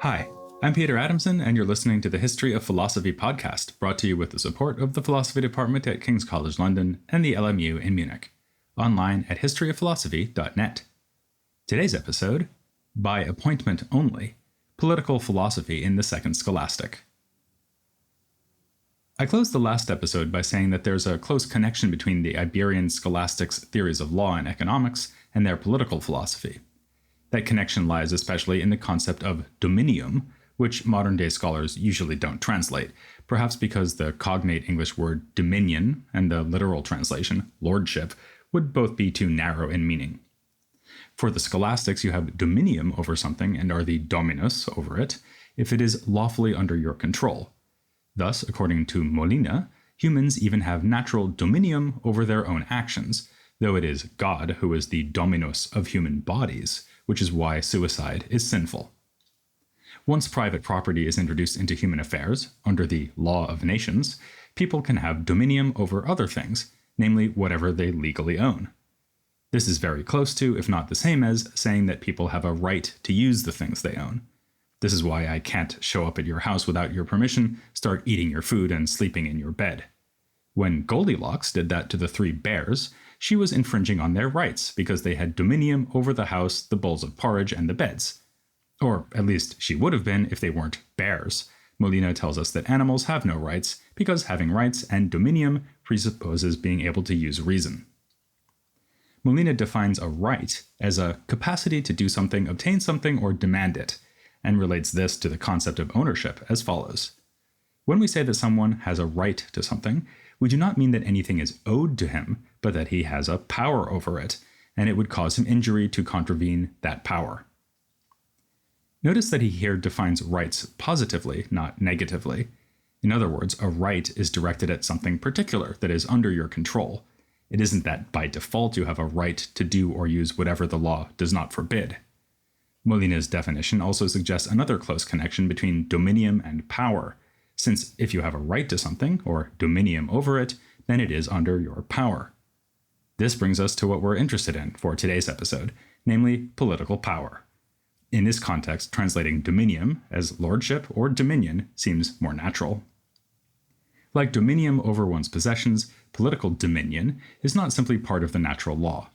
Hi, I'm Peter Adamson, and you're listening to the History of Philosophy podcast, brought to you with the support of the Philosophy Department at King's College London and the LMU in Munich, online at historyofphilosophy.net. Today's episode, By Appointment Only, Political Philosophy in the Second Scholastic. I closed the last episode by saying that there's a close connection between the Iberian scholastics' theories of law and economics and their political philosophy. That connection lies especially in the concept of Dominium, which modern-day scholars usually don't translate, perhaps because the cognate English word dominion and the literal translation, lordship, would both be too narrow in meaning. For the scholastics, you have dominium over something and are the dominus over it if it is lawfully under your control. Thus, according to Molina, humans even have natural dominium over their own actions, though it is God who is the dominus of human bodies, which is why suicide is sinful. Once private property is introduced into human affairs, under the law of nations, people can have dominium over other things, namely whatever they legally own. This is very close to, if not the same as, saying that people have a right to use the things they own. This is why I can't show up at your house without your permission, start eating your food, and sleeping in your bed. When Goldilocks did that to the three bears, she was infringing on their rights because they had dominium over the house, the bowls of porridge, and the beds. Or at least she would have been if they weren't bears. Molina tells us that animals have no rights because having rights and dominium presupposes being able to use reason. Molina defines a right as a capacity to do something, obtain something, or demand it, and relates this to the concept of ownership as follows. When we say that someone has a right to something, we do not mean that anything is owed to him, but that he has a power over it, and it would cause him injury to contravene that power. Notice that he here defines rights positively, not negatively. In other words, a right is directed at something particular that is under your control. It isn't that by default you have a right to do or use whatever the law does not forbid. Molina's definition also suggests another close connection between dominium and power, since if you have a right to something, or dominium over it, then it is under your power. This brings us to what we're interested in for today's episode, namely political power. In this context, translating dominium as lordship or dominion seems more natural. Like dominium over one's possessions, political dominion is not simply part of the natural law.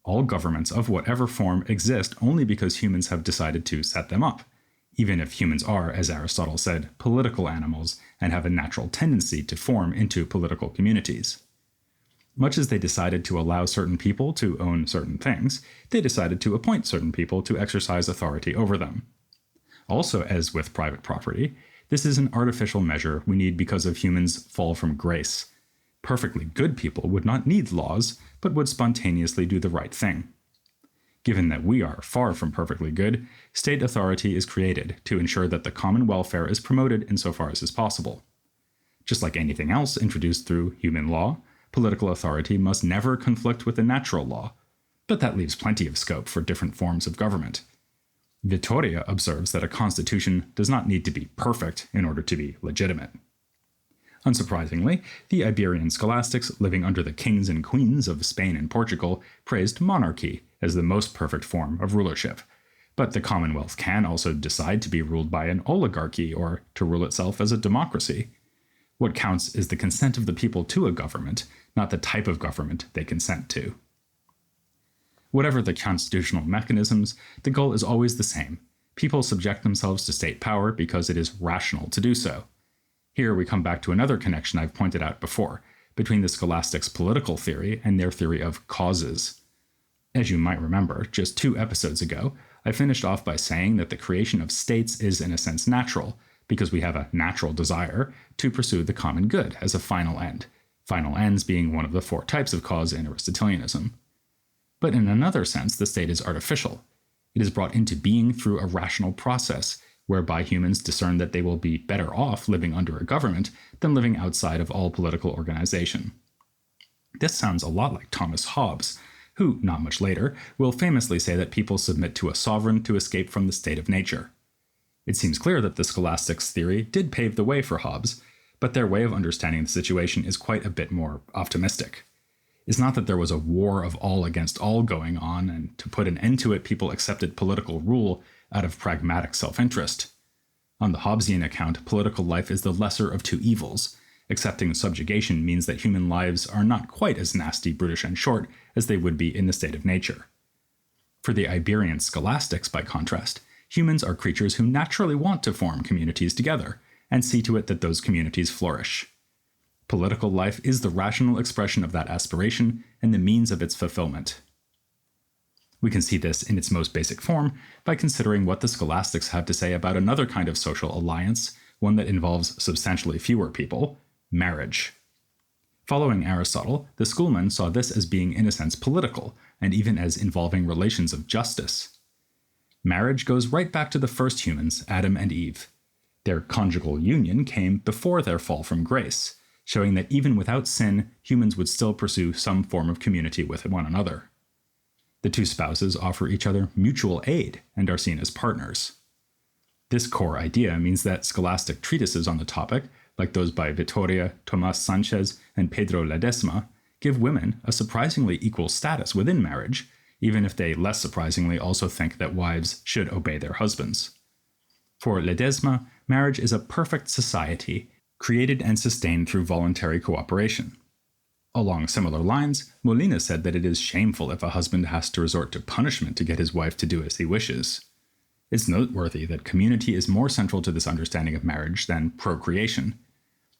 All governments of whatever form exist only because humans have decided to set them up, even if humans are, as Aristotle said, political animals and have a natural tendency to form into political communities. Much as they decided to allow certain people to own certain things, they decided to appoint certain people to exercise authority over them. Also, as with private property, this is an artificial measure we need because of humans' fall from grace. Perfectly good people would not need laws, but would spontaneously do the right thing. Given that we are far from perfectly good, state authority is created to ensure that the common welfare is promoted insofar as is possible. Just like anything else introduced through human law, political authority must never conflict with the natural law, but that leaves plenty of scope for different forms of government. Vittoria observes that a constitution does not need to be perfect in order to be legitimate. Unsurprisingly, the Iberian scholastics living under the kings and queens of Spain and Portugal praised monarchy as the most perfect form of rulership. But the Commonwealth can also decide to be ruled by an oligarchy or to rule itself as a democracy. What counts is the consent of the people to a government, not the type of government they consent to. Whatever the constitutional mechanisms, the goal is always the same. People subject themselves to state power because it is rational to do so. Here we come back to another connection I've pointed out before, between the scholastics' political theory and their theory of causes. As you might remember, just 2 episodes ago, I finished off by saying that the creation of states is in a sense natural, because we have a natural desire to pursue the common good as a final end, final ends being one of the 4 types of cause in Aristotelianism. But in another sense, the state is artificial. It is brought into being through a rational process, whereby humans discern that they will be better off living under a government than living outside of all political organization. This sounds a lot like Thomas Hobbes, who, not much later, will famously say that people submit to a sovereign to escape from the state of nature. It seems clear that the scholastics' theory did pave the way for Hobbes, but their way of understanding the situation is quite a bit more optimistic. It's not that there was a war of all against all going on, and to put an end to it, people accepted political rule out of pragmatic self-interest. On the Hobbesian account, political life is the lesser of two evils. Accepting subjugation means that human lives are not quite as nasty, brutish, and short as they would be in the state of nature. For the Iberian scholastics, by contrast, humans are creatures who naturally want to form communities together, and see to it that those communities flourish. Political life is the rational expression of that aspiration and the means of its fulfillment. We can see this in its most basic form by considering what the scholastics have to say about another kind of social alliance, one that involves substantially fewer people: marriage. Following Aristotle, the schoolmen saw this as being in a sense political, and even as involving relations of justice. Marriage goes right back to the first humans, Adam and Eve. Their conjugal union came before their fall from grace, showing that even without sin, humans would still pursue some form of community with one another. The two spouses offer each other mutual aid and are seen as partners. This core idea means that scholastic treatises on the topic, like those by Vittoria, Tomás Sanchez, and Pedro Ledesma, give women a surprisingly equal status within marriage, even if they less surprisingly also think that wives should obey their husbands. For Ledesma, marriage is a perfect society, created and sustained through voluntary cooperation. Along similar lines, Molina said that it is shameful if a husband has to resort to punishment to get his wife to do as he wishes. It's noteworthy that community is more central to this understanding of marriage than procreation.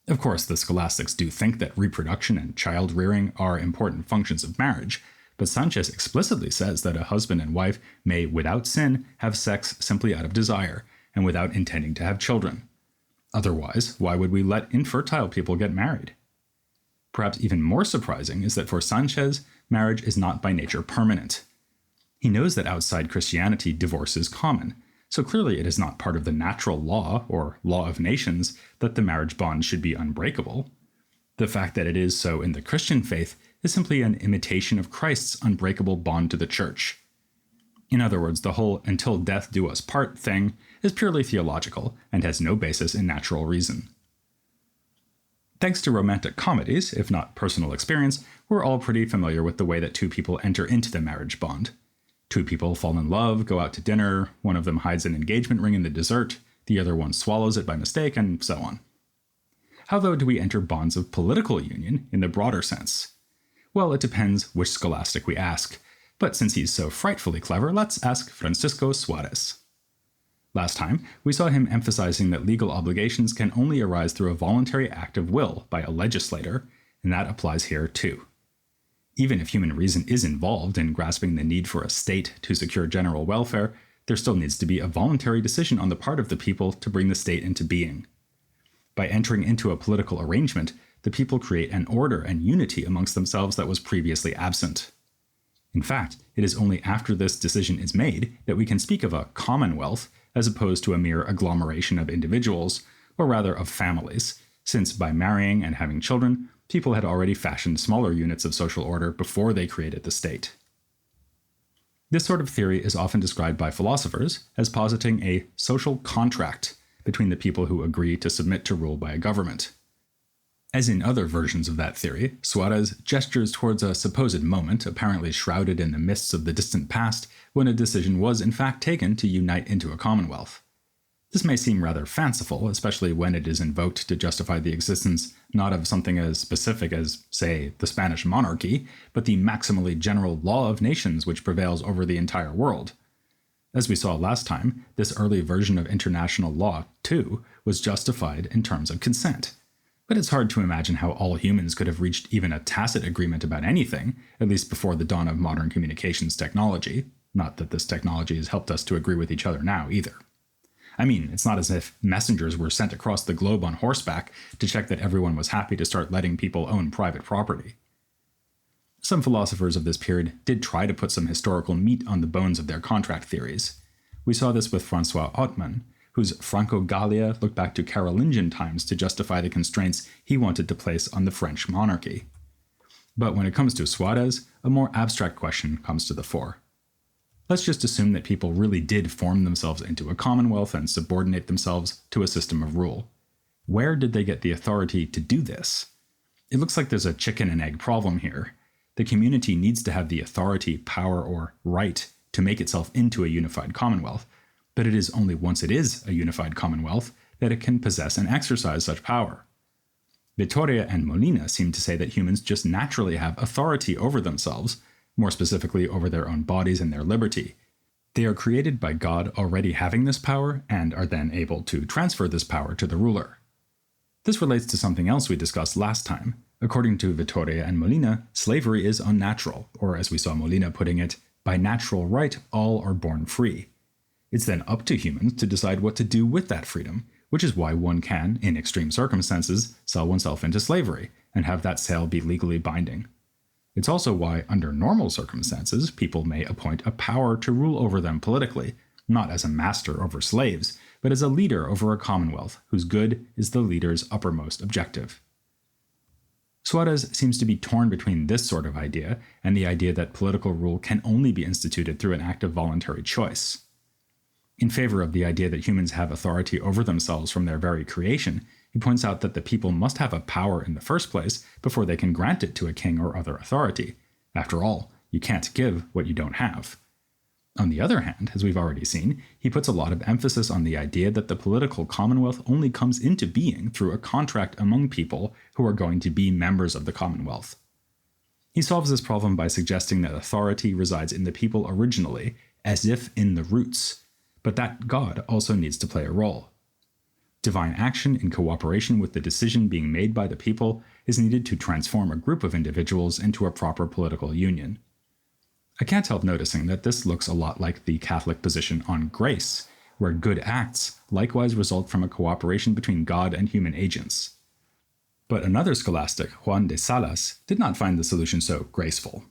Of course, the scholastics do think that reproduction and child rearing are important functions of marriage, but Sanchez explicitly says that a husband and wife may, without sin, have sex simply out of desire, and without intending to have children. Otherwise, why would we let infertile people get married? Perhaps even more surprising is that for Sanchez, marriage is not by nature permanent. He knows that outside Christianity, divorce is common, so clearly it is not part of the natural law, or law of nations, that the marriage bond should be unbreakable. The fact that it is so in the Christian faith is simply an imitation of Christ's unbreakable bond to the church. In other words, the whole "until death do us part" thing is purely theological and has no basis in natural reason. Thanks to romantic comedies, if not personal experience, we're all pretty familiar with the way that two people enter into the marriage bond. Two people fall in love, go out to dinner, one of them hides an engagement ring in the dessert, the other one swallows it by mistake, and so on. How, though, do we enter bonds of political union in the broader sense? Well, it depends which scholastic we ask, but since he's so frightfully clever, let's ask Francisco Suárez. Last time, we saw him emphasizing that legal obligations can only arise through a voluntary act of will by a legislator, and that applies here too. Even if human reason is involved in grasping the need for a state to secure general welfare, there still needs to be a voluntary decision on the part of the people to bring the state into being. By entering into a political arrangement, the people create an order and unity amongst themselves that was previously absent. In fact, it is only after this decision is made that we can speak of a commonwealth as opposed to a mere agglomeration of individuals, or rather of families, since by marrying and having children, people had already fashioned smaller units of social order before they created the state. This sort of theory is often described by philosophers as positing a social contract between the people who agree to submit to rule by a government. As in other versions of that theory, Suárez gestures towards a supposed moment, apparently shrouded in the mists of the distant past, when a decision was in fact taken to unite into a commonwealth. This may seem rather fanciful, especially when it is invoked to justify the existence not of something as specific as, say, the Spanish monarchy, but the maximally general law of nations which prevails over the entire world. As we saw last time, this early version of international law, too, was justified in terms of consent. But it's hard to imagine how all humans could have reached even a tacit agreement about anything, at least before the dawn of modern communications technology. Not that this technology has helped us to agree with each other now, either. I mean, it's not as if messengers were sent across the globe on horseback to check that everyone was happy to start letting people own private property. Some philosophers of this period did try to put some historical meat on the bones of their contract theories. We saw this with François Ottman, whose Franco-Gallia looked back to Carolingian times to justify the constraints he wanted to place on the French monarchy. But when it comes to Suárez, a more abstract question comes to the fore. Let's just assume that people really did form themselves into a commonwealth and subordinate themselves to a system of rule. Where did they get the authority to do this? It looks like there's a chicken and egg problem here. The community needs to have the authority, power, or right to make itself into a unified commonwealth, but it is only once it is a unified commonwealth that it can possess and exercise such power. Vittoria and Molina seem to say that humans just naturally have authority over themselves, more specifically over their own bodies and their liberty. They are created by God already having this power and are then able to transfer this power to the ruler. This relates to something else we discussed last time. According to Vittoria and Molina, slavery is unnatural, or as we saw Molina putting it, by natural right, all are born free. It's then up to humans to decide what to do with that freedom, which is why one can, in extreme circumstances, sell oneself into slavery and have that sale be legally binding. It's also why, under normal circumstances, people may appoint a power to rule over them politically, not as a master over slaves, but as a leader over a commonwealth whose good is the leader's uppermost objective. Suárez seems to be torn between this sort of idea and the idea that political rule can only be instituted through an act of voluntary choice. In favor of the idea that humans have authority over themselves from their very creation, he points out that the people must have a power in the first place before they can grant it to a king or other authority. After all, you can't give what you don't have. On the other hand, as we've already seen, he puts a lot of emphasis on the idea that the political commonwealth only comes into being through a contract among people who are going to be members of the commonwealth. He solves this problem by suggesting that authority resides in the people originally, as if in the roots, but that God also needs to play a role. Divine action in cooperation with the decision being made by the people is needed to transform a group of individuals into a proper political union. I can't help noticing that this looks a lot like the Catholic position on grace, where good acts likewise result from a cooperation between God and human agents. But another scholastic, Juan de Salas, did not find the solution so graceful.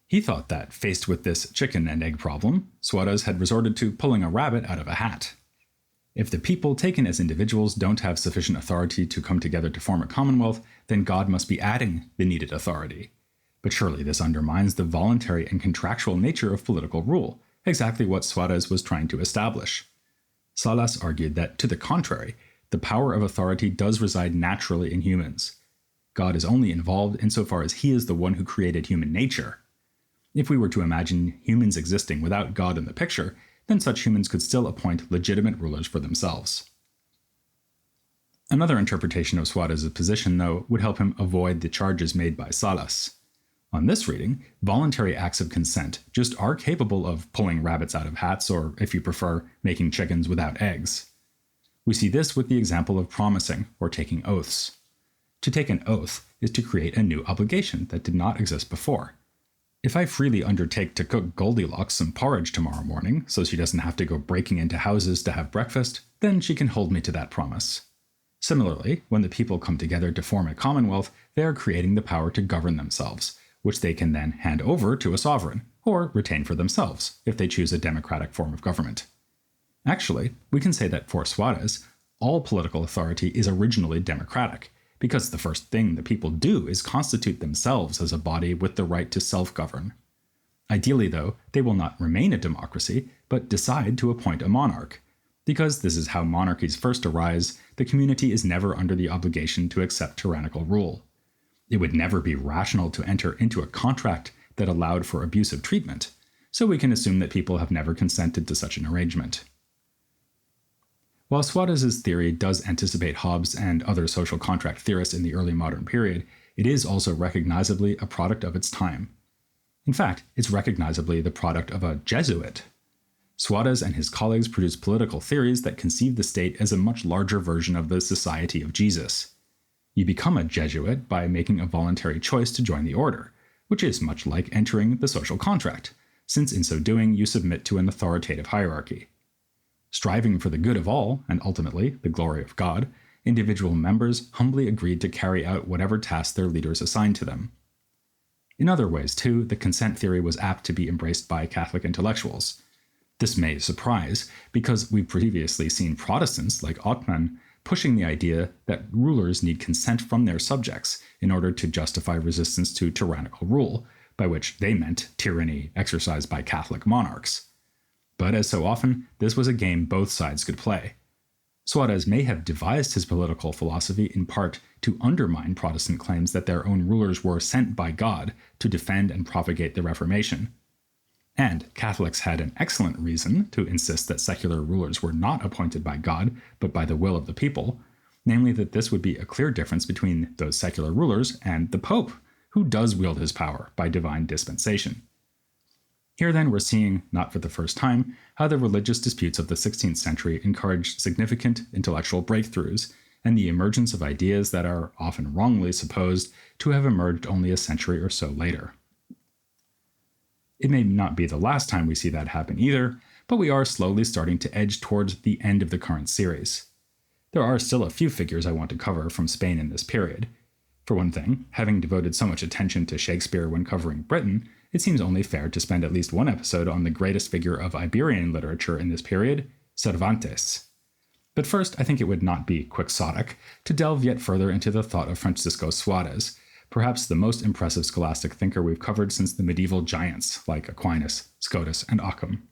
He thought that, faced with this chicken and egg problem, Suárez had resorted to pulling a rabbit out of a hat. If the people taken as individuals don't have sufficient authority to come together to form a commonwealth, then God must be adding the needed authority. But surely this undermines the voluntary and contractual nature of political rule, exactly what Suárez was trying to establish. Salas argued that, to the contrary, the power of authority does reside naturally in humans. God is only involved insofar as he is the one who created human nature. If we were to imagine humans existing without God in the picture, then such humans could still appoint legitimate rulers for themselves. Another interpretation of Suárez's position, though, would help him avoid the charges made by Salas. On this reading, voluntary acts of consent just are capable of pulling rabbits out of hats, or, if you prefer, making chickens without eggs. We see this with the example of promising or taking oaths. To take an oath is to create a new obligation that did not exist before. If I freely undertake to cook Goldilocks some porridge tomorrow morning so she doesn't have to go breaking into houses to have breakfast, then she can hold me to that promise. Similarly, when the people come together to form a commonwealth, they are creating the power to govern themselves, which they can then hand over to a sovereign, or retain for themselves, if they choose a democratic form of government. Actually, we can say that for Suárez, all political authority is originally democratic, because the first thing the people do is constitute themselves as a body with the right to self-govern. Ideally, though, they will not remain a democracy, but decide to appoint a monarch. Because this is how monarchies first arise, the community is never under the obligation to accept tyrannical rule. It would never be rational to enter into a contract that allowed for abusive treatment, so we can assume that people have never consented to such an arrangement. While Suárez's theory does anticipate Hobbes and other social contract theorists in the early modern period, it is also recognizably a product of its time. In fact, it's recognizably the product of a Jesuit. Suárez and his colleagues produced political theories that conceive the state as a much larger version of the Society of Jesus. You become a Jesuit by making a voluntary choice to join the order, which is much like entering the social contract, since in so doing you submit to an authoritative hierarchy. Striving for the good of all, and ultimately the glory of God, individual members humbly agreed to carry out whatever tasks their leaders assigned to them. In other ways, too, the consent theory was apt to be embraced by Catholic intellectuals. This may surprise, because we've previously seen Protestants like Ottman pushing the idea that rulers need consent from their subjects in order to justify resistance to tyrannical rule, by which they meant tyranny exercised by Catholic monarchs. But as so often, this was a game both sides could play. Suárez may have devised his political philosophy in part to undermine Protestant claims that their own rulers were sent by God to defend and propagate the Reformation. And Catholics had an excellent reason to insist that secular rulers were not appointed by God, but by the will of the people, namely that this would be a clear difference between those secular rulers and the Pope, who does wield his power by divine dispensation. Here then we're seeing, not for the first time, how the religious disputes of the 16th century encouraged significant intellectual breakthroughs and the emergence of ideas that are often wrongly supposed to have emerged only a century or so later. It may not be the last time we see that happen either, but we are slowly starting to edge towards the end of the current series. There are still a few figures I want to cover from Spain in this period. For one thing, having devoted so much attention to Shakespeare when covering Britain, it seems only fair to spend at least one episode on the greatest figure of Iberian literature in this period, Cervantes. But first, I think it would not be quixotic to delve yet further into the thought of Francisco Suárez, perhaps the most impressive scholastic thinker we've covered since the medieval giants like Aquinas, Scotus, and Occam.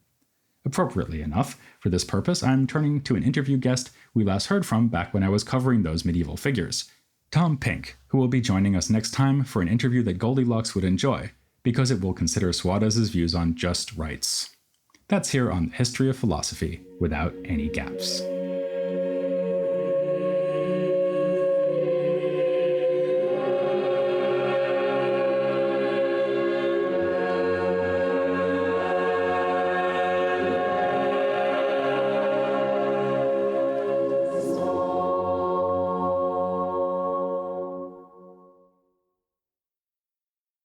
Appropriately enough, for this purpose, I'm turning to an interview guest we last heard from back when I was covering those medieval figures, Tom Pink, who will be joining us next time for an interview that Goldilocks would enjoy, because it will consider Suárez's views on just rights. That's here on History of Philosophy Without Any Gaps.